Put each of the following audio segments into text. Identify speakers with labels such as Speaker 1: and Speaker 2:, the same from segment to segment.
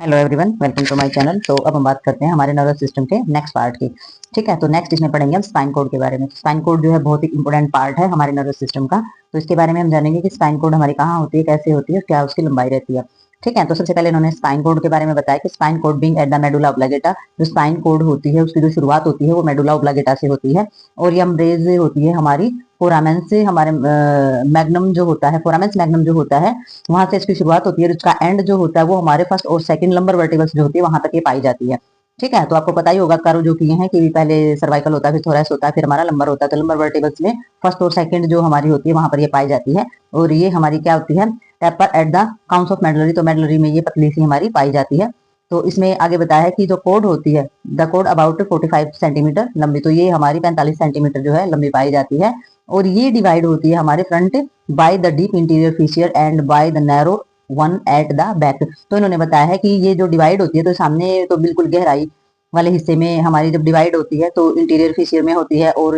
Speaker 1: Hello everyone, welcome to my channel. तो अब हम बात करते हैं हमारे नर्वस सिस्टम के नेक्स्ट पार्ट की। ठीक है, तो नेक्स्ट इसमें पढ़ेंगे हम स्पाइन कोड के बारे में। स्पाइन कोड जो है बहुत ही इंपॉर्टेंट पार्ट है हमारे नर्वस सिस्टम का। तो इसके बारे में हम जानेंगे कि स्पाइन कोड हमारी कहाँ होती है, कैसे होती है, क्या उसकी लंबाई रहती है। ठीक है, तो सबसे पहले इन्होंने स्पाइन कोड के बारे में बताया कि spine cord being at the medulla oblongata, जो स्पाइन कोड होती है उसकी जो शुरुआत होती है वो मेडुला ऑब्लिगेटा से होती है। और ये अम्ब्रेज होती है हमारी फोरामेन से, हमारे मैग्नम जो होता है, फोरामेंस मैग्नम जो होता है वहां से इसकी शुरुआत होती है। और इसका एंड जो होता है वो हमारे फर्स्ट और सेकंड लंबर वर्टिकल्स जो होती है वहां तक ये पाई जाती है। ठीक है, तो आपको पता ही होगा कर्व जो किए हैं कि पहले सर्वाइकल होता है, फिर थोरैस होता है, फिर हमारा लंबर होता है। तो लंबर वर्टिकल्स में फर्स्ट और सेकंड जो हमारी होती है वहां पर ये पाई जाती है। और ये हमारी क्या होती है, taper at the conus of medullary, तो मेडलरी में ये पतली सी हमारी पाई जाती है। तो इसमें आगे बताया है कि जो कोड होती है, द कोड अबाउट 45 सेंटीमीटर लंबी, तो ये हमारी 45 सेंटीमीटर जो है लंबी पाई जाती है। और ये डिवाइड होती है हमारे front by the deep interior feature and by the narrow one at the back. तो इन्होंने बताया है कि ये जो डिवाइड होती है, तो सामने तो बिल्कुल गहराई वाले हिस्से में हमारी जब डिवाइड होती है तो इंटीरियर फीचर में होती है, और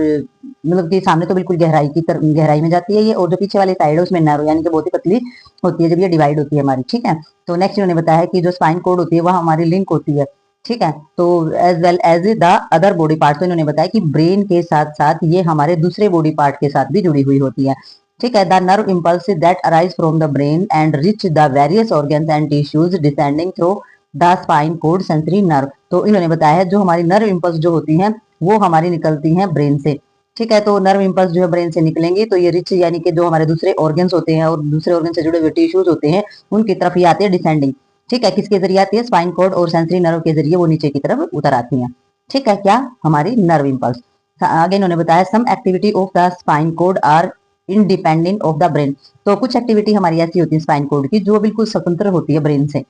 Speaker 1: मतलब कि सामने तो बिल्कुल गहराई की गहराई में जाती है ये, और जो पीछे वाली साइड है उसमें नैरो यानी कि बहुत ही पतली होती है जब ये डिवाइड होती है हमारी। ठीक है, तो नेक्स्ट इन्होंने बताया है कि जो स्पाइन कोड होती है वह हमारी लिंक होती है। ठीक है, तो as well as the other body part, तो इन्होंने बताया कि ब्रेन के साथ साथ ये हमारे दूसरे बॉडी पार्ट के साथ भी जुड़ी हुई होती है। ठीक है, the nerve impulse that arise from the brain and reach the various organs and tissues descending through the spine code sensory nerve. तो इन्होंने बताया है जो हमारी नर्व इम्पल्स जो होती हैं वो हमारी निकलती हैं ब्रेन से। ठीक है, तो नर्व इम्पल्स जो है ब्रेन से निकलेंगे तो ये रिच यानी कि जो हमारे दूसरे ऑर्गन्स होते हैं और दूसरे ऑर्गन से जुड़े हुए टिश्यूज होते हैं उनकी तरफ ये आते हैं डिसेंडिंग। ठीक है, किसके जरिए आती है, स्पाइन कोड और सेंसरी नर्व के जरिए वो नीचे की तरफ उतर आती हैं। ठीक है, क्या हमारी नर्व इम्पल्स। आगे इन्होंने बताया some activity of the spine cord are independent of the brain. तो कुछ एक्टिविटी हमारी ऐसी होती है स्पाइन कोड की जो बिल्कुल स्वतंत्र होती है ब्रेन से।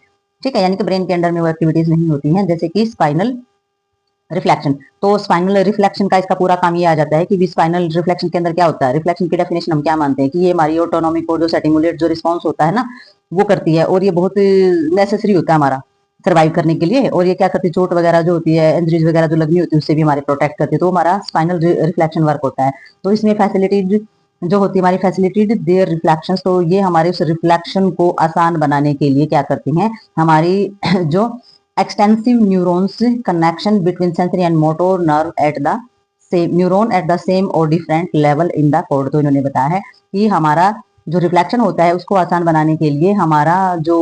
Speaker 1: ठीक है, यानी कि ब्रेन के अंडर में वो एक्टिविटीज नहीं होती हैं, जैसे कि स्पाइनल रिफ्लेक्शन। तो स्पाइनल रिफ्लेक्शन का इसका पूरा काम ये आ जाता है कि स्पाइनल रिफ्लेक्शन के अंदर क्या होता है, रिफ्लेक्शन की डेफिनेशन हम क्या मानते हैं कि ये हमारी ऑटोनॉमिक को जो सेटिमुलेट जो रिस्पॉन्स होता है ना वो करती है, और ये बहुत नेसेसरी होता है हमारा सर्वाइव करने के लिए। और ये क्या करती है, चोट वगैरह जो होती है, इंजरीज वगैरह जो लगनी होती है उससे भी हमारे प्रोटेक्ट करती है। तो हमारा स्पाइनल रिफ्लेक्शन वर्क होता है। तो इसमें फैसिलिटीज जो होती है हमारी फैसिलिटीज देयर रिफ्लेक्शन, तो ये हमारे उस रिफ्लेक्शन को आसान बनाने के लिए क्या करती हैं हमारी जो extensive neurons connection between sensory and motor nerve at the same neuron at the same or different level in the code। तो इन्होंने बताया है कि हमारा जो रिफ्लेक्शन होता है उसको आसान बनाने के लिए हमारा जो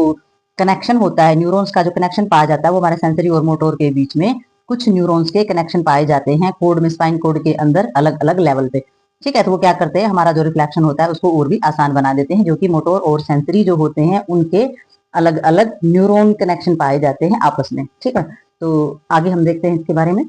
Speaker 1: कनेक्शन होता है, न्यूरॉन्स का जो कनेक्शन पाया जाता है वो हमारे सेंसरी और मोटर के बीच में कुछ न्यूरॉन्स के कनेक्शन पाए जाते हैं कोड में, स्पाइन कोड के अंदर अलग अलग लेवल पे। ठीक है, तो वो क्या करते हैं, हमारा जो रिफ्लेक्शन होता है उसको और भी आसान बना देते हैं, जो कि मोटर और सेंसरी जो होते हैं उनके अलग अलग न्यूरॉन कनेक्शन पाए जाते हैं आपस में। ठीक है, तो आगे हम देखते हैं इसके बारे में।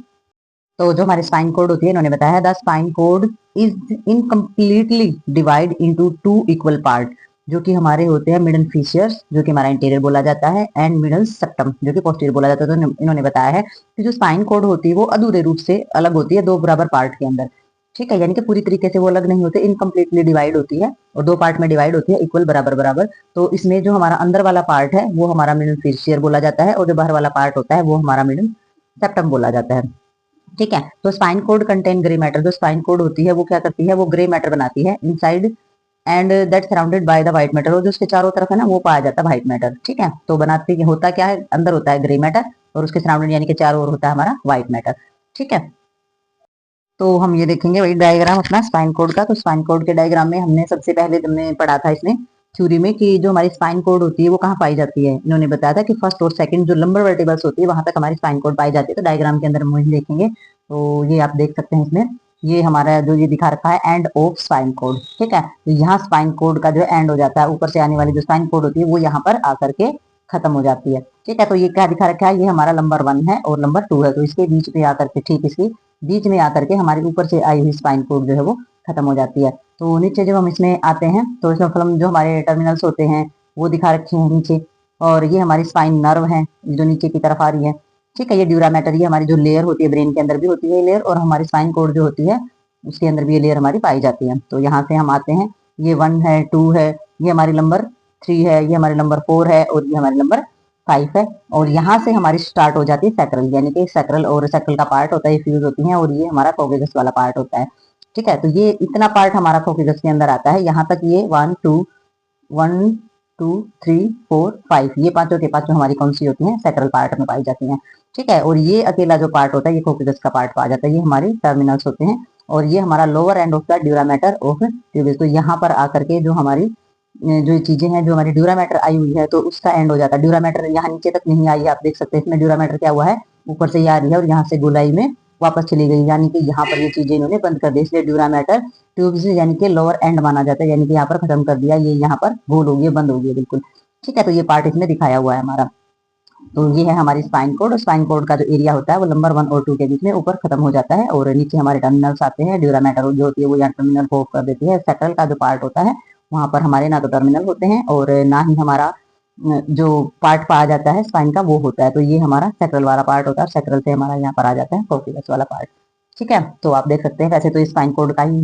Speaker 1: तो जो हमारी स्पाइन कोड होती है इन्होंने बताया the spine code is incompletely divide into two equal part, जो कि हमारे होते हैं मिडल फीचर्स जो कि हमारा इंटीरियर बोला जाता है, एंड मिडल सेप्टम जो कि पोस्टीरियर बोला जाता है। तो इन्होंने बताया है कि जो स्पाइन कोड होती है वो अधूरे रूप से अलग होती है दो बराबर पार्ट के अंदर। ठीक है, यानी कि पूरी तरीके से वो अलग नहीं होते, इनकम्प्लीटली डिवाइड होती है और दो पार्ट में डिवाइड होती है इक्वल बराबर बराबर। तो इसमें जो हमारा अंदर वाला पार्ट है वो हमारा मिडल फीचर बोला जाता है, और जो बाहर वाला पार्ट होता है वो हमारा मिडल सेप्टम बोला जाता है। ठीक है, तो spine code contain grey matter, जो स्पाइन कोड होती है वो क्या करती है, वो ग्रे मैटर बनाती है inside and that surrounded by the white matter, और जो उसके चारों तरफ है ना वो पाया जाता है व्हाइट मैटर। ठीक है, तो बनाती होता क्या है, अंदर होता है ग्रे मैटर और उसके सराउंडेड यानी कि चारों ओर होता है हमारा व्हाइट मैटर। ठीक है, तो हम ये देखेंगे वही डायग्राम अपना स्पाइन कोड का। तो स्पाइन कोड के डायग्राम में हमने सबसे पहले हमने पढ़ा था इसमें थ्योरी में कि जो हमारी स्पाइन कोड होती है वो कहाँ पाई जाती है। इन्होंने बताया था कि फर्स्ट और सेकंड जो लंबर वर्टिब्रल्स होती है वहां तक हमारी स्पाइन कोड पाई जाती है। तो डायग्राम के अंदर हम वही देखेंगे। तो ये आप देख सकते हैं इसमें, ये हमारा जो ये दिखा रखा है एंड ऑफ स्पाइन कोड। ठीक है, तो यहाँ स्पाइन कोड का जो एंड हो जाता है, ऊपर से आने वाली जो स्पाइन कोड होती है वो यहाँ पर आकर के खत्म हो जाती है। ठीक है, तो ये क्या दिखा रखा है, ये हमारा नंबर 1 है और नंबर 2 है। तो इसके बीच में आकर के, ठीक इसकी बीच में आकर के हमारे ऊपर से आई हुई स्पाइन कोड जो है वो खत्म हो जाती है। तो नीचे जब हम इसमें आते हैं तो इसमें फिल्म जो हमारे टर्मिनल्स होते हैं वो दिखा रखे हैं नीचे, और ये हमारी स्पाइन नर्व है जो नीचे की तरफ आ रही है। ठीक है, ये ड्यूरा मैटर, ये हमारी जो लेयर होती है ब्रेन के अंदर भी होती है लेयर, और हमारी स्पाइन कोड जो होती है उसके अंदर भी ये लेयर हमारी पाई जाती है। तो यहाँ से हम आते हैं, ये 1 है, 2 है, ये हमारी नंबर 3 है, ये हमारे नंबर 4 है, और ये हमारे नंबर 5 है। और यहाँ से हमारी स्टार्ट हो जाती है सैक्रल, यानी कि सैक्रल और सैक्रल का पार्ट होता है, फ्यूज होती है, और ये हमारा कोगेगस वाला पार्ट होता है। ठीक है, तो ये इतना पार्ट हमारा कोगेगस के अंदर आता है। यहाँ तक ये 1 2 1 2, 3, 4, 5 ये पांचों के पांचों हमारी कौन सी होती हैं, सैक्रल पार्ट में पाई जाती हैं। ठीक है, और ये अकेला जो पार्ट होता है ये कोक्यूगस का पार्ट आ जाता है, ये हमारे टर्मिनल्स होते हैं। और ये हमारा lower end of the dura mater of ट्यूबिस। तो यहाँ पर आकर के जो हमारी जो चीजें हैं, जो हमारी ड्यूरामेटर आई हुई है तो उसका एंड हो जाता है। ड्यूरामेटर यहाँ नीचे तक नहीं आई है, आप देख सकते हैं इसमें ड्यूरामेटर क्या हुआ है, ऊपर से ये आ रही है और यहाँ से गोलाई में वापस चली गई, यानी कि यहाँ पर ये चीजें इन्होंने बंद कर दी, इसलिए ड्यूरामेटर ट्यूब्स यानी कि लोअर एंड माना जाता है, यानी कि यहाँ पर खत्म कर दिया, ये यहाँ पर गोल हो गई, बंद हो गई बिल्कुल। ठीक है, तो ये पार्ट इसमें दिखाया हुआ है हमारा। तो ये है हमारी स्पाइन कोड, और स्पाइन कोड का जो एरिया होता है वो नंबर 1 और 2 के बीच में ऊपर खत्म हो जाता है, और नीचे हमारे टर्मिनल्स आते हैं। ड्यूरामेटर जो होती है वो यहाँ टर्मिनल को कर देती है। सैक्रल का जो पार्ट होता है वहां पर हमारे ना तो टर्मिनल होते हैं और ना ही हमारा जो पार्ट पाया जाता है स्पाइन का वो होता है। तो ये हमारा सैक्रल वाला पार्ट होता है, सैक्रल से हमारा यहाँ पर आ जाता है कोक्यूगस वाला पार्ट। ठीक है, तो आप देख सकते हैं वैसे तो स्पाइन कोड का ही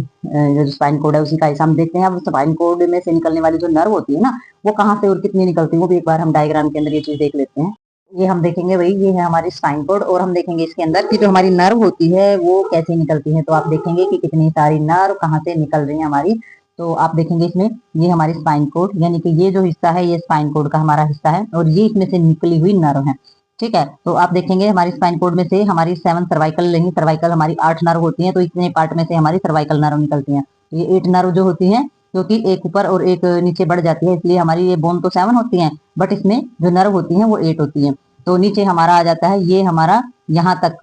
Speaker 1: जो स्पाइन कोड है उसी का हिस्सा हम देखते हैं। अब स्पाइन कोड में से निकलने वाली जो नर्व होती है ना, वो कहाँ से और कितनी निकलती है वो भी एक बार हम डायग्राम के अंदर ये चीज देख लेते हैं। ये हम देखेंगे वही, ये है हमारी स्पाइन कोड, और हम देखेंगे इसके अंदर की जो हमारी नर्व होती है वो कैसे निकलती है। तो आप देखेंगे कि कितनी सारी नर्व कहाँ से निकल रही है हमारी। तो आप देखेंगे इसमें ये हमारी स्पाइन कोड, यानी कि ये जो हिस्सा है ये स्पाइन कोड का हमारा हिस्सा है, और ये इसमें से निकली हुई नर्व है। ठीक है, तो आप देखेंगे हमारी स्पाइन कोड में से हमारी 7 सर्वाइकल लेंगे, सर्वाइकल हमारी 8 नर्व होती है, तो इतने पार्ट में से हमारी सर्वाइकल नर्व निकलती है। तो ये 8 नर्व जो होती है, क्योंकि एक ऊपर और एक नीचे बढ़ जाती है, इसलिए हमारी ये बोन तो 7 होती है, बट इसमें जो नर्व होती है वो 8 होती है। तो नीचे हमारा आ जाता है ये हमारा यहाँ तक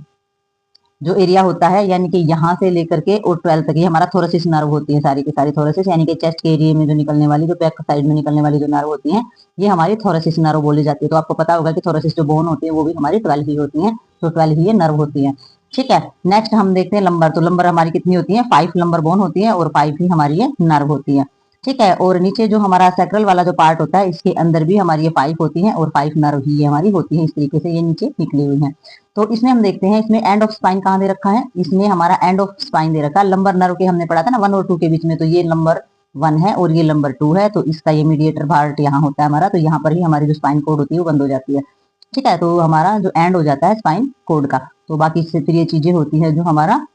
Speaker 1: जो एरिया होता है, यानी कि यहाँ से लेकर के और 12 तक ये हमारा थोरेसिस नर्व होती है, सारी की सारी थोरेसिस, यानी कि चेस्ट के एरिया में जो निकलने वाली, जो बैक साइड में निकलने वाली जो नर्व होती है ये हमारी थोरेसिस नर्व बोली जाती है। तो आपको पता होगा कि थोरेसिस जो बोन होती है वो भी हमारी 12 ही होती है, तो 12 ही ये नर्व होती है। ठीक है, नेक्स्ट हम देखते हैं लंबर। तो लंबर हमारी कितनी होती है, 5 लंबर बोन होती है और 5 ही हमारी ये नर्व होती है। ठीक है, और नीचे जो हमारा सैक्रल वाला जो पार्ट होता है इसके अंदर भी हमारी ये 5 होती है और 5 नर्व ही हमारी होती है, इस तरीके से ये नीचे निकली हुई है। तो इसमें हम देखते हैं इसमें एंड ऑफ स्पाइन कहाँ दे रखा है, इसमें हमारा एंड ऑफ स्पाइन दे रखा है लंबर नर्व के, हमने पढ़ा था ना 1 और 2 के बीच में, तो ये नंबर 1 है और ये नंबर 2 है, तो इसका ये मीडिएटर पार्ट यहाँ होता है हमारा, तो यहाँ पर ही हमारी जो स्पाइन कोड होती है वो बंद हो जाती है। ठीक है, तो हमारा जो एंड हो जाता है स्पाइन कोड का। तो बाकी इससे फिर ये चीजें होती है जो हमारा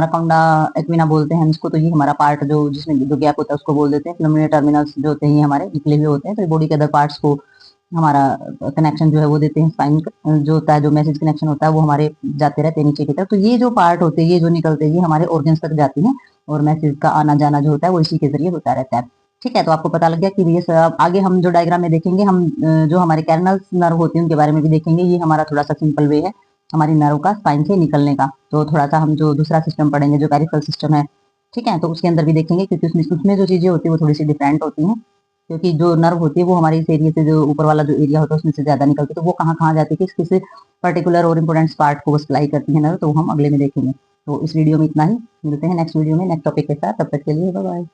Speaker 1: कॉन्डा एक्विना बोलते हैं इसको, तो ये हमारा पार्ट जो जिसमें जो गैप होता है उसको बोल देते हैं। लुमिनरी टर्मिनल्स जो होते हैं ये हमारे निकले हुए होते हैं, तो बॉडी के अदर पार्ट्स को हमारा कनेक्शन जो है वो देते हैं। स्पाइन जो होता है, जो मैसेज कनेक्शन होता है वो हमारे जाते रहते हैं नीचे की तरफ। तो ये जो पार्ट होते हैं, ये जो निकलते हैं, ये हमारे ऑर्गन्स तक जाती हैं और मैसेज का आना जाना जो होता है वो इसी के जरिए होता रहता है। ठीक है, तो आपको पता लग गया कि ये सब आगे हम जो डायग्राम में देखेंगे, हम जो हमारे कैरनल्स नर्व होती है उनके बारे में भी देखेंगे। ये हमारा थोड़ा सा सिंपल वे है हमारी नर्व का स्पाइन से निकलने का। तो थोड़ा सा हम जो दूसरा सिस्टम पढ़ेंगे जो पेरिफेरल सिस्टम है, ठीक है, तो उसके अंदर भी देखेंगे, क्योंकि उसमें जो चीजें होती है वो थोड़ी सी डिफरेंट होती हैं, क्योंकि जो नर्व होती है वो हमारे इस एरिया से, जो ऊपर वाला जो एरिया होता है उसमें से ज्यादा निकलती है, तो वो कहाँ कहाँ जाती है, किस पर्टिकुलर और इम्पोर्टेंट पार्ट को सप्लाई करती है नर्व, तो हम अगले में देखेंगे। तो इस वीडियो में इतना ही, मिलते हैं नेक्स्ट वीडियो में नेक्स्ट टॉपिक के साथ, तब तक के लिए बाय बाय।